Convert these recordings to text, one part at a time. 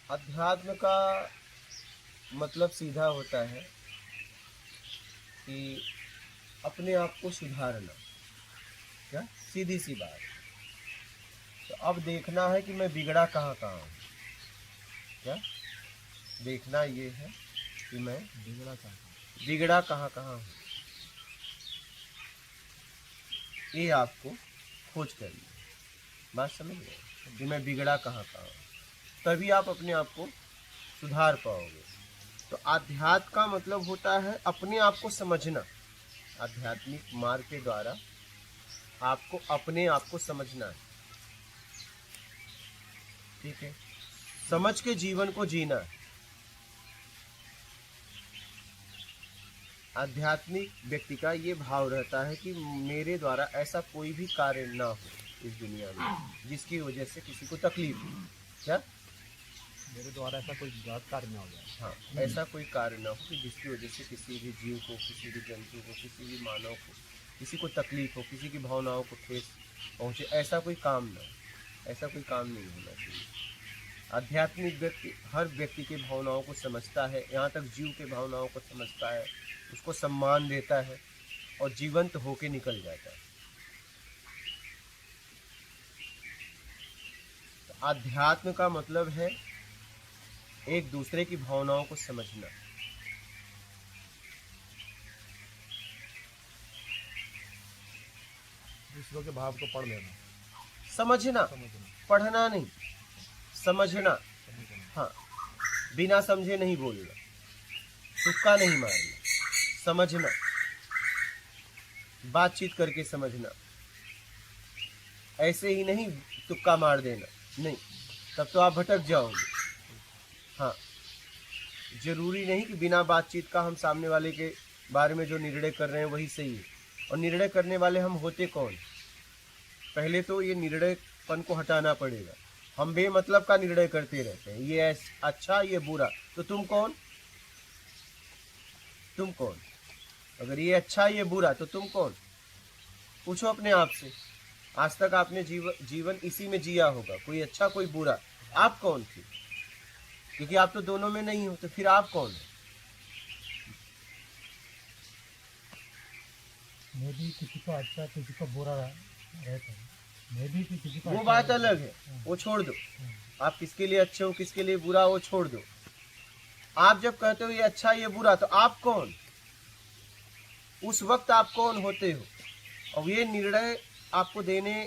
अध्यात्म का मतलब सीधा होता है कि अपने आप को सुधारना। क्या सीधी सी बात। तो अब देखना है कि मैं बिगड़ा कहाँ कहाँ हूँ। क्या देखना ये है कि मैं बिगड़ा कहाँ कहाँ हूँ, ये आपको खोज करनी है। बात समझ गए कि मैं बिगड़ा कहाँ कहाँ हूँ, तभी आप अपने आप को सुधार पाओगे। तो आध्यात्म का मतलब होता है अपने आप को समझना। आध्यात्मिक मार्ग के द्वारा आपको अपने आप को समझना है। ठीक है, समझ के जीवन को जीना है। आध्यात्मिक व्यक्ति का ये भाव रहता है कि मेरे द्वारा ऐसा कोई भी कार्य ना हो इस दुनिया में जिसकी वजह से किसी को तकलीफ हो। क्या मेरे द्वारा ऐसा कोई गलत कार्य ना हो जाए। हाँ, ऐसा कोई कार्य ना हो कि जिसकी वजह से किसी भी जीव को, किसी भी जंतु को, किसी भी मानव को, किसी को तकलीफ हो, किसी की भावनाओं को ठेस पहुँचे। ऐसा कोई काम ना हो, ऐसा कोई काम नहीं होना चाहिए। आध्यात्मिक व्यक्ति हर व्यक्ति के भावनाओं को समझता है, यहाँ तक जीव के भावनाओं को समझता है, उसको सम्मान देता है और जीवंत होके निकल जाता है। तो आध्यात्म का मतलब है एक दूसरे की भावनाओं को समझना। दूसरों के भाव को पढ़ लेना, समझना, पढ़ना नहीं, समझना। हाँ, बिना समझे नहीं बोलना, तुक्का नहीं मारना, समझना, बातचीत करके समझना। ऐसे ही नहीं तुक्का मार देना, नहीं, तब तो आप भटक जाओगे। हाँ, जरूरी नहीं कि बिना बातचीत का हम सामने वाले के बारे में जो निर्णय कर रहे हैं वही सही है। और निर्णय करने वाले हम होते कौन? पहले तो ये निर्णयपन को हटाना पड़ेगा। हम बेमतलब का निर्णय करते रहते हैं, ये अच्छा ये बुरा, तो तुम कौन? तुम कौन? अगर ये अच्छा ये बुरा तो तुम कौन? पूछो अपने आप से। आज तक आपने जीवन इसी में जिया होगा, कोई अच्छा कोई बुरा। आप कौन थे? क्योंकि आप तो दोनों में नहीं हो, तो फिर आप कौन हो? मैं भी किसी को अच्छा किसी को बुरा रहता है, मैं भी किसी को वो बात अलग है, वो छोड़ दो। आप किसके लिए अच्छे हो किसके लिए बुरा, वो छोड़ दो। आप जब कहते हो ये अच्छा ये बुरा, तो आप कौन? उस वक्त आप कौन होते हो? और ये निर्णय आपको देने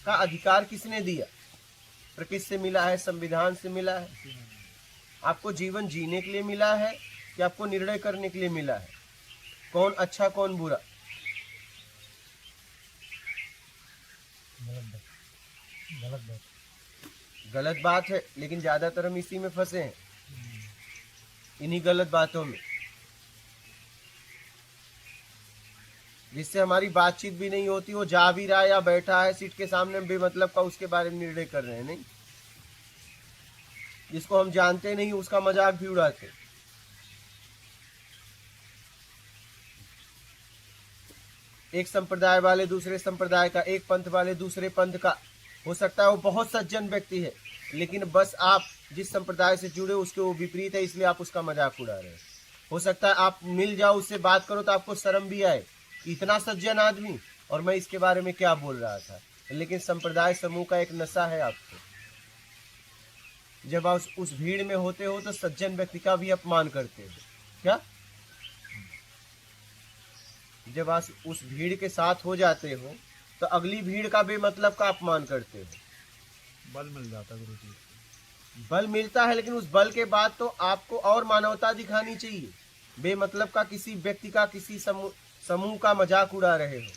का अधिकार किसने दिया? प्रकृति से मिला है, संविधान से मिला है? आपको जीवन जीने के लिए मिला है कि आपको निर्णय करने के लिए मिला है? कौन अच्छा कौन बुरा? गलत बात है, लेकिन ज्यादातर हम इसी में फंसे हैं, इन्हीं गलत बातों में, जिससे हमारी बातचीत भी नहीं होती। वो जा भी रहा है या बैठा है सीट के सामने, बेमतलब का उसके बारे में निर्णय कर रहे हैं। नहीं, जिसको हम जानते नहीं उसका मजाक भी उड़ाते। एक संप्रदाय वाले दूसरे संप्रदाय का, एक पंथ वाले दूसरे पंथ का, हो सकता है वो बहुत सज्जन व्यक्ति है, लेकिन बस आप जिस संप्रदाय से जुड़े उसके वो विपरीत है, इसलिए आप उसका मजाक उड़ा रहे हैं। हो सकता है आप मिल जाओ उससे बात करो तो आपको शर्म भी आए, इतना सज्जन आदमी और मैं इसके बारे में क्या बोल रहा था। लेकिन संप्रदाय समूह का एक नशा है आपको। जब आप उस भीड़ में होते हो तो सज्जन व्यक्ति का भी अपमान करते हो। क्या? जब आप उस भीड़ के साथ हो जाते हो तो अगली भीड़ का बेमतलब का अपमान करते हो। बल मिल जाता है, बल मिलता है, लेकिन उस बल के बाद तो आपको और मानवता दिखानी चाहिए। बेमतलब का किसी व्यक्ति का, किसी समूह का मजाक उड़ा रहे हो।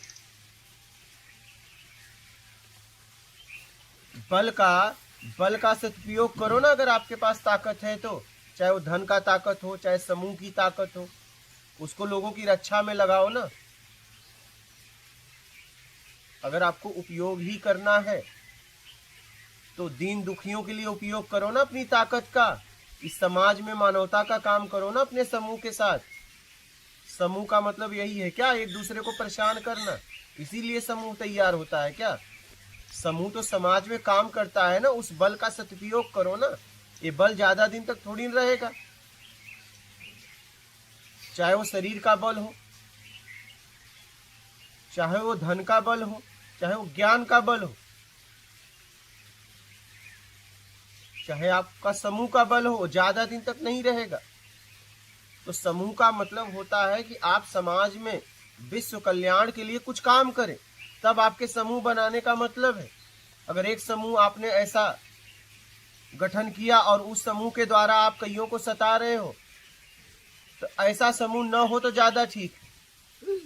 बल का सदुपयोग करो ना, अगर आपके पास ताकत है तो, चाहे वो धन का ताकत हो, चाहे समूह की ताकत हो, उसको लोगों की रक्षा में लगाओ ना। अगर आपको उपयोग ही करना है तो दीन दुखियों के लिए उपयोग करो ना अपनी ताकत का। इस समाज में मानवता का काम करो ना अपने समूह के साथ। समूह का मतलब यही है क्या? एक दूसरे को परेशान करना। इसीलिए समूह तैयार होता है क्या? समूह तो समाज में काम करता है ना, उस बल का सदुपयोग करो ना। ये बल ज्यादा दिन तक थोड़ी न रहेगा। चाहे वो शरीर का बल हो, चाहे वो धन का बल हो, चाहे वो ज्ञान का बल हो, चाहे आपका समूह का बल हो, ज्यादा दिन तक नहीं रहेगा। तो समूह का मतलब होता है कि आप समाज में विश्व कल्याण के लिए कुछ काम करें, तब आपके समूह बनाने का मतलब है। अगर एक समूह आपने ऐसा गठन किया और उस समूह के द्वारा आप कईयों को सता रहे हो, तो ऐसा समूह न हो तो ज्यादा ठीक है।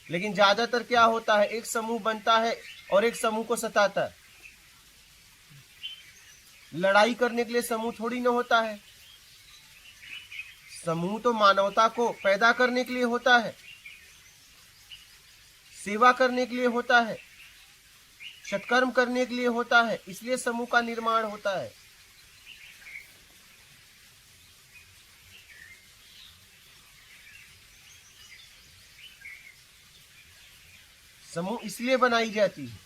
लेकिन ज्यादातर क्या होता है, एक समूह बनता है और एक समूह को सताता है। लड़ाई करने के लिए समूह थोड़ी न होता है। समूह तो मानवता को पैदा करने के लिए होता है, सेवा करने के लिए होता है, सत्कर्म करने के लिए होता है, इसलिए समूह का निर्माण होता है। समूह इसलिए बनाई जाती है।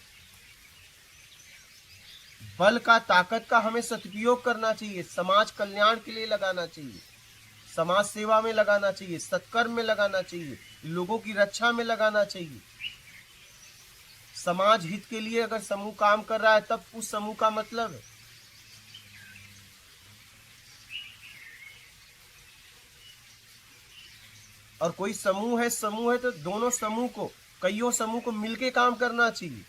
बल का, ताकत का हमें सदुपयोग करना चाहिए, समाज कल्याण के लिए लगाना चाहिए, समाज सेवा में लगाना चाहिए, सत्कर्म में लगाना चाहिए, लोगों की रक्षा में लगाना चाहिए। समाज हित के लिए अगर समूह काम कर रहा है तब उस समूह का मतलब है। और कोई समूह है तो दोनों समूह को, कईयों समूह को मिलके काम करना चाहिए।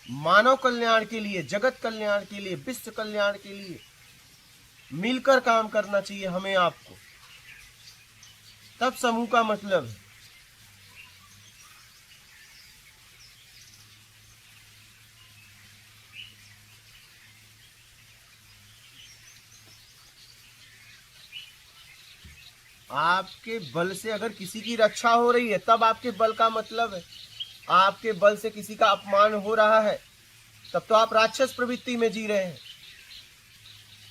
मानव कल्याण के लिए, जगत कल्याण के लिए, विश्व कल्याण के लिए मिलकर काम करना चाहिए हमें, आपको, तब समूह का मतलब है। आपके बल से अगर किसी की रक्षा हो रही है तब आपके बल का मतलब है। आपके बल से किसी का अपमान हो रहा है तब तो आप राक्षस प्रवृत्ति में जी रहे हैं।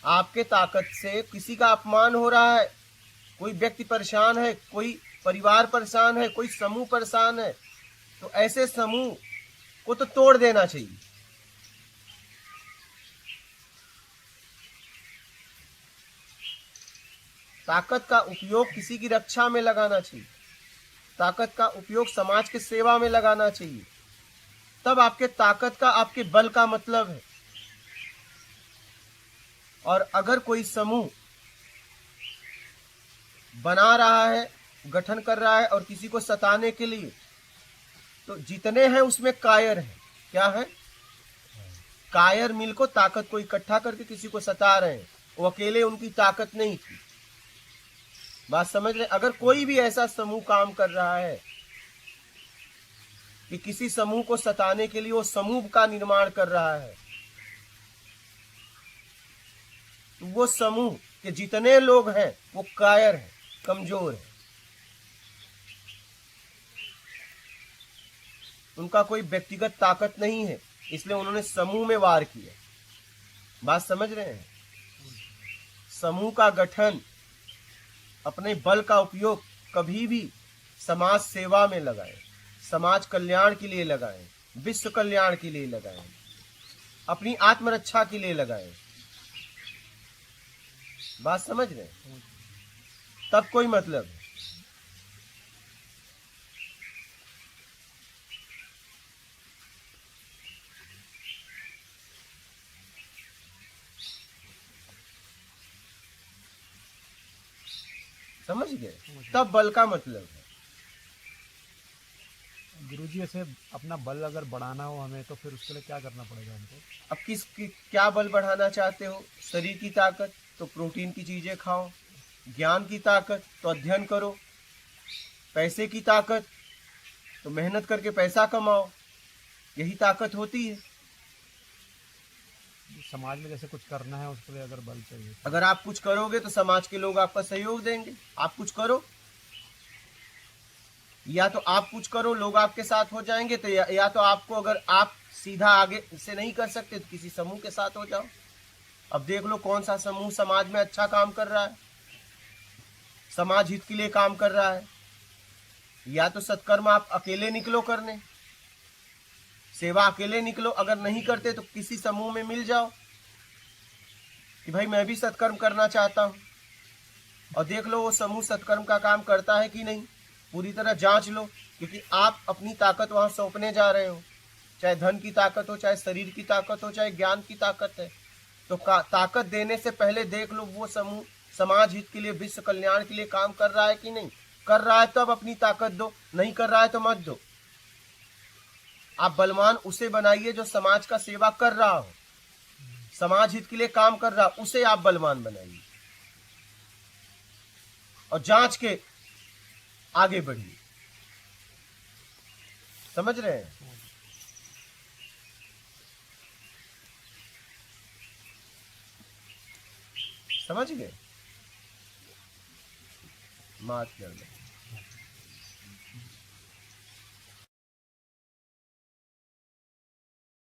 आपके ताकत से किसी का अपमान हो रहा है, कोई व्यक्ति परेशान है, कोई परिवार परेशान है, कोई समूह परेशान है, तो ऐसे समूह को तो तोड़ देना चाहिए। ताकत का उपयोग किसी की रक्षा में लगाना चाहिए, ताकत का उपयोग समाज की सेवा में लगाना चाहिए, तब आपके ताकत का, आपके बल का मतलब है। और अगर कोई समूह बना रहा है, गठन कर रहा है और किसी को सताने के लिए, तो जितने हैं उसमें कायर हैं। क्या है? कायर मिल को ताकत को इकट्ठा करके किसी को सता रहे हैं। वो अकेले उनकी ताकत नहीं थी। बात समझ रहे? अगर कोई भी ऐसा समूह काम कर रहा है कि किसी समूह को सताने के लिए वो समूह का निर्माण कर रहा है, तो वो समूह के जितने लोग हैं वो कायर हैं, कमजोर हैं, उनका कोई व्यक्तिगत ताकत नहीं है, इसलिए उन्होंने समूह में वार किया। बात समझ रहे हैं? समूह का गठन, अपने बल का उपयोग कभी भी समाज सेवा में लगाएं, समाज कल्याण के लिए लगाएं, विश्व कल्याण के लिए लगाएं, अपनी आत्मरक्षा के लिए लगाएं। बात समझ रहे हैं? तब कोई मतलब है। समझ गए? तब बल का मतलब है। गुरुजी, ऐसे अपना बल अगर बढ़ाना हो हमें, तो फिर उसके लिए क्या करना पड़ेगा हमको? अब क्या बल बढ़ाना चाहते हो? शरीर की ताकत तो प्रोटीन की चीजें खाओ, ज्ञान की ताकत तो अध्ययन करो, पैसे की ताकत तो मेहनत करके पैसा कमाओ, यही ताकत होती है। समाज में जैसे कुछ करना है उसके लिए अगर बल चाहिए, अगर आप कुछ करोगे तो समाज के लोग आपका सहयोग देंगे। आप कुछ करो, या तो आप कुछ करो, लोग आपके साथ हो जाएंगे, तो या तो आपको, अगर आप सीधा आगे से नहीं कर सकते तो किसी समूह के साथ हो जाओ। अब देख लो कौन सा समूह समाज में अच्छा काम कर रहा है, समाज हित के लिए काम कर रहा है। या तो सत्कर्म आप अकेले निकलो करने, सेवा अकेले निकलो, अगर नहीं करते तो किसी समूह में मिल जाओ, कि भाई मैं भी सत्कर्म करना चाहता हूँ, और देख लो वो समूह सत्कर्म का काम करता है कि नहीं, पूरी तरह जांच लो, क्योंकि आप अपनी ताकत वहां सौंपने जा रहे हो, चाहे धन की ताकत हो, चाहे शरीर की ताकत हो, चाहे ज्ञान की ताकत है। तो ताकत देने से पहले देख लो वो समूह समाज हित के लिए, विश्व कल्याण के लिए काम कर रहा है कि नहीं। कर रहा है तब अपनी ताकत दो, नहीं कर रहा है तो मत दो। आप बलवान उसे बनाइए जो समाज का सेवा कर रहा हो, समाज हित के लिए काम कर रहा, उसे आप बलवान बनाइए और जांच के आगे बढ़िए। समझ रहे हैं? समझ गए? मात कर लो।